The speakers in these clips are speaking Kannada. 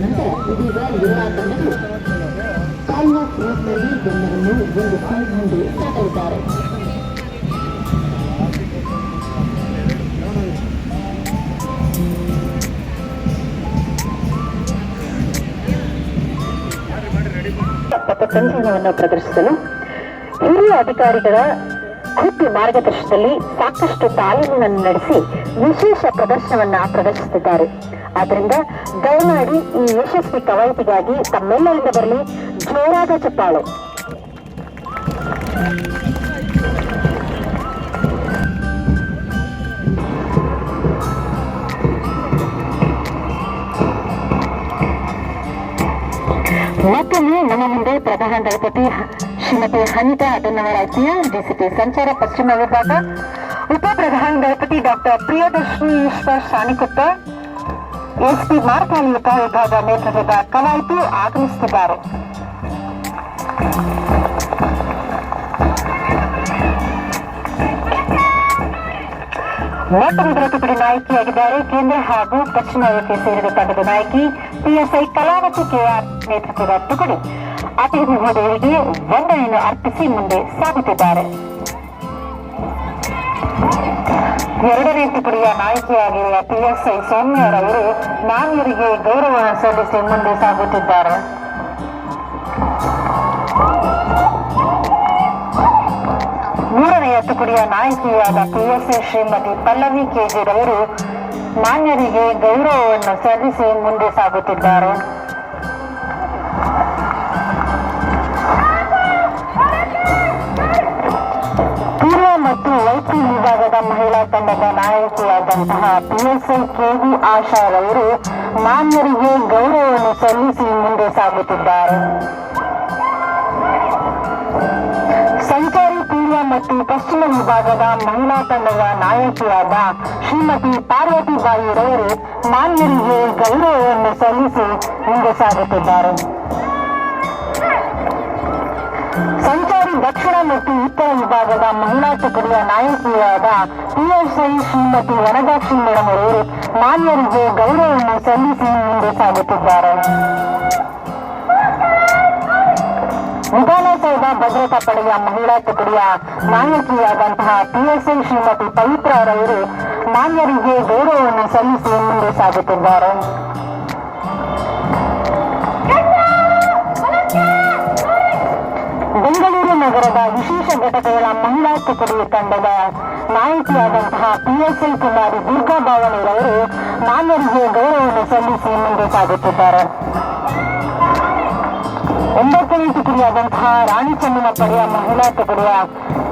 ನಂತರ ಇದೀಗ ಯುವ ತಂಡಗಳು ಕಾಲ್ವ ಕ್ರೀಸ್ನಲ್ಲಿ ಗೆಲ್ಲವನ್ನು ಒಂದು ಪಾಯಿಂಟ್ ಮುಂದೆ ಸಾಗಲಿದ್ದಾರೆ. ತಂತ್ರವನ್ನು ಪ್ರದರ್ಶಿಸಲು ಹಿರಿಯ ಅಧಿಕಾರಿಗಳ ಖುದ್ದು ಮಾರ್ಗದರ್ಶನದಲ್ಲಿ ಸಾಕಷ್ಟು ತಾಲೀಮನ್ನು ನಡೆಸಿ ವಿಶೇಷ ಪ್ರದರ್ಶನವನ್ನ ಪ್ರದರ್ಶಿಸುತ್ತಿದ್ದಾರೆ. ಆದ್ದರಿಂದ ದಯಮಾಡಿ ಈ ಯಶಸ್ವಿ ಕವಾಯತಿಗಾಗಿ ತಮ್ಮೆಲ್ಲರಿಂದ ಬರಲಿ ಜೋರಾದ ಚಪ್ಪಾಳೆ. ಮತ್ತೊಮ್ಮೆ ನಮ್ಮ ಮುಂದೆ ಪ್ರಧಾನ ದಳಪತಿ ಶ್ರೀಮತಿ ಅನಿತಾ ಅಡ್ಡನವರ ಆಯ್ಕೆಯ ಡಿಸಿಪಿ ಸಂಚಾರ ಪಶ್ಚಿಮ ವಿಭಾಗ, ಉಪ ಪ್ರಧಾನ ದಳಪತಿ ಡಾಕ್ಟರ್ ಪ್ರಿಯದರ್ಶಿನಿ ಈಶ್ವರ್ ಸಾನಿಕುತ್ತ, ಎಸ್ಪಿ ಮಾರ್ಕಾಳಿ ಉಪ ವಿಭಾಗ ನೇತೃತ್ವದ ಕವಾಯತು ಆಗಮಿಸುತ್ತಿದ್ದಾರೆ. ಮೊಟ್ಟಮೊದಲ ತುಕಡಿ ನಾಯಕಿಯಾಗಿದ್ದಾರೆ ಕೇಂದ್ರ ಹಾಗೂ ದಕ್ಷಿಣ ವಲಯಕ್ಕೆ ಸೇರಿದ ತಂಡದ ನಾಯಕಿ ಪಿಎಸ್ಐ ಕಲಾವತಿ ಕೆಆರ್ ನೇತೃತ್ವದ ತುಕಡಿ ಅತಿಥಿ ಮಹೋದಯರಿಗೆ ವಂದನೆಯನ್ನು ಅರ್ಪಿಸಿ ಮುಂದೆ ಸಾಗುತ್ತಿದ್ದಾರೆ. ಎರಡನೇ ತುಕಡಿಯ ನಾಯಕಿಯಾಗಿರುವ ಪಿಎಸ್ಐ ಸೌಮ್ಯರವರು ನಾಣ್ಯರಿಗೆ ಗೌರವ ಸಲ್ಲಿಸಿ ಮುಂದೆ ಸಾಗುತ್ತಿದ್ದಾರೆ. ಮೂರನೆಯ ತುಕಡಿಯ ನಾಯಕಿಯಾದ ಪಿಎಸ್ಐ ಶ್ರೀಮತಿ ಪಲ್ಲವಿ ಕೆಜಿರವರು ಮಾನ್ಯರಿಗೆ ಗೌರವವನ್ನು ಸಲ್ಲಿಸಿ ಮುಂದೆ ಸಾಗುತ್ತಿದ್ದಾರೆ. ಪೂರ್ವ ಮತ್ತು ವೈಪಿ ವಿಭಾಗದ ಮಹಿಳಾ ತಂಡದ ನಾಯಕಿಯಾದಂತಹ ಪಿಎಸ್ಐ ಕೆವಿ ಆಶಾರವರು ಮಾನ್ಯರಿಗೆ ಗೌರವವನ್ನು ಸಲ್ಲಿಸಿ ಮುಂದೆ ಸಾಗುತ್ತಿದ್ದಾರೆ. ಸಂಚಾರಿ ಪೂರ್ವ ಮತ್ತು ಪಶ್ಚಿಮ ವಿಭಾಗದ ಮಹಿಳಾ ತಂಡದ ನಾಯಕಿಯಾದ ಶ್ರೀಮತಿ ಪಾರ್ವತಿಬಾಯಿರವರು ಮಾನ್ಯರಿಗೆ ಗೌರವವನ್ನು ಸಲ್ಲಿಸಿ ಮುಂದೆ ಸಾಗುತ್ತಿದ್ದಾರೆ. ಸಂಚಾರಿ ದಕ್ಷಿಣ ಮತ್ತು ಉತ್ತರ ವಿಭಾಗದ ಮಹಿಳಾ ತುಕಡಿಯ ನಾಯಕಿಯಾದ ಪಿಎಸ್ಐ ಶ್ರೀಮತಿ ವನದಾಕ್ಷಿ ಮೇಡಮ್ ಅವರು ಮಾನ್ಯರಿಗೆ ಗೌರವವನ್ನು ಸಲ್ಲಿಸಿ ಮುಂದೆ ಸಾಗುತ್ತಿದ್ದಾರೆ. ವಿಧಾನಸೌಧ ಭದ್ರತಾ ಪಡೆಯ ಮಹಿಳಾ ತುಕಡಿಯ ನಾಯಕಿಯಾದಂತಹ ಪಿಎಸ್ಐ ಶ್ರೀಮತಿ ಪವಿತ್ರ ರವರು ಮಾನ್ಯರಿಗೆ ಗೌರವವನ್ನು ಸಲ್ಲಿಸಿ ಮುಂದೆ ಸಾಗುತ್ತಿದ್ದಾರೆ. ಬೆಂಗಳೂರು ನಗರದ ವಿಶೇಷ ಘಟಕಗಳ ಮಹಿಳಾ ತುಕಡಿ ತಂಡದ ನಾಯಕಿಯಾದಂತಹ ಪಿಎಸ್ಐ ಕುಮಾರಿ ದುರ್ಗಾ ಭಾವನೆರವರು ಮಾನ್ಯರಿಗೆ ಗೌರವವನ್ನು ಸಲ್ಲಿಸಿ ಮುಂದೆ ಸಾಗುತ್ತಿದ್ದಾರೆ. 9ನೇ ತುಕಡಿಯಾದಂತಹ ರಾಣಿ ಚೆನ್ನಮ್ಮ ಪಡೆಯ ಮಹಿಳಾ ತುಕಡಿಯ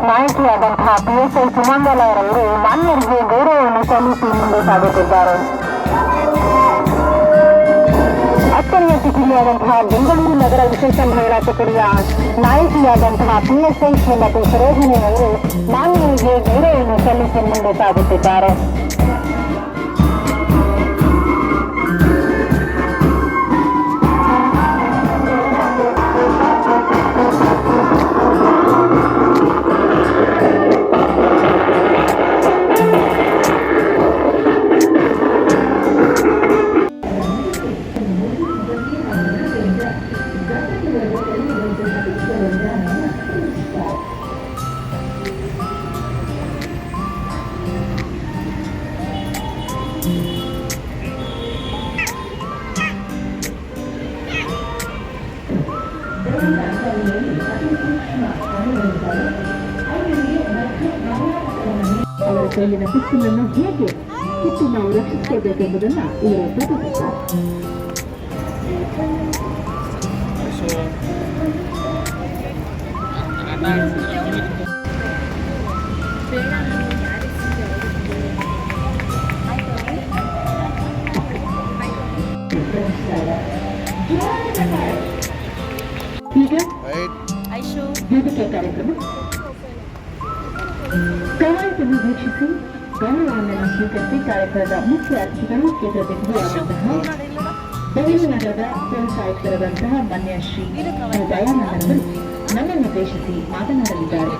ನಾಯಕಿಯಾದಂತಹ ಪಿಎಸ್ಐ ಸುಮಂಗಲರವರು ಮಾನ್ಯರಿಗೆ ಗೌರವವನ್ನು ಸಲ್ಲಿಸಿ ಮುಂದೆ ಸಾಗುತ್ತಿದ್ದಾರೆ. 10ನೇ ತುಕಡಿಯಾದಂತಹ ಬೆಂಗಳೂರು ನಗರ ವಿಶೇಷ ಮಹಿಳಾ ತುಕಡಿಯ ನಾಯಕಿಯಾದಂತಹ ಪಿಎಸ್ಐ ಶ್ರೀಮತಿ ಸರೋಜಿನಿ ಅವರು ಮಾನ್ಯರಿಗೆ ಗೌರವವನ್ನು ಸಲ್ಲಿಸಿ ಮುಂದೆ ಸಾಗುತ್ತಿದ್ದಾರೆ. ಅವರ ಕೈಲಿನ ಪಿಸ್ತೂಲನ್ನು ಹೇಗೆ ಕಿತ್ತು ನಾವು ರಕ್ಷಿಸಬೇಕೆಂಬುದನ್ನು ಇವರು ಪ್ರಕಟಿಸುತ್ತಾರೆ. ಈಗ ವೇದಿಕೆ ಕಾರ್ಯಕ್ರಮ ಕವಾಯತನ್ನು ವೀಕ್ಷಿಸಿ ಗೌರವವನ್ನು ಸ್ವೀಕರಿಸಿ ಕಾರ್ಯಕ್ರಮದ ಮುಖ್ಯ ಅತಿಥಿಗಳು ಕೇಂದ್ರ ಬಿಂದುವಾದಂತಹ ಬೆಂಗಳೂರು ನಗರದ ಪೊಲೀಸ್ ಆಯುಕ್ತರಾದಂತಹ ಮಾನ್ಯ ಶ್ರೀ ದಯಾನಂದರವರು ನಮ್ಮನ್ನು ಉದ್ದೇಶಿಸಿ ಮಾತನಾಡಲಿದ್ದಾರೆ.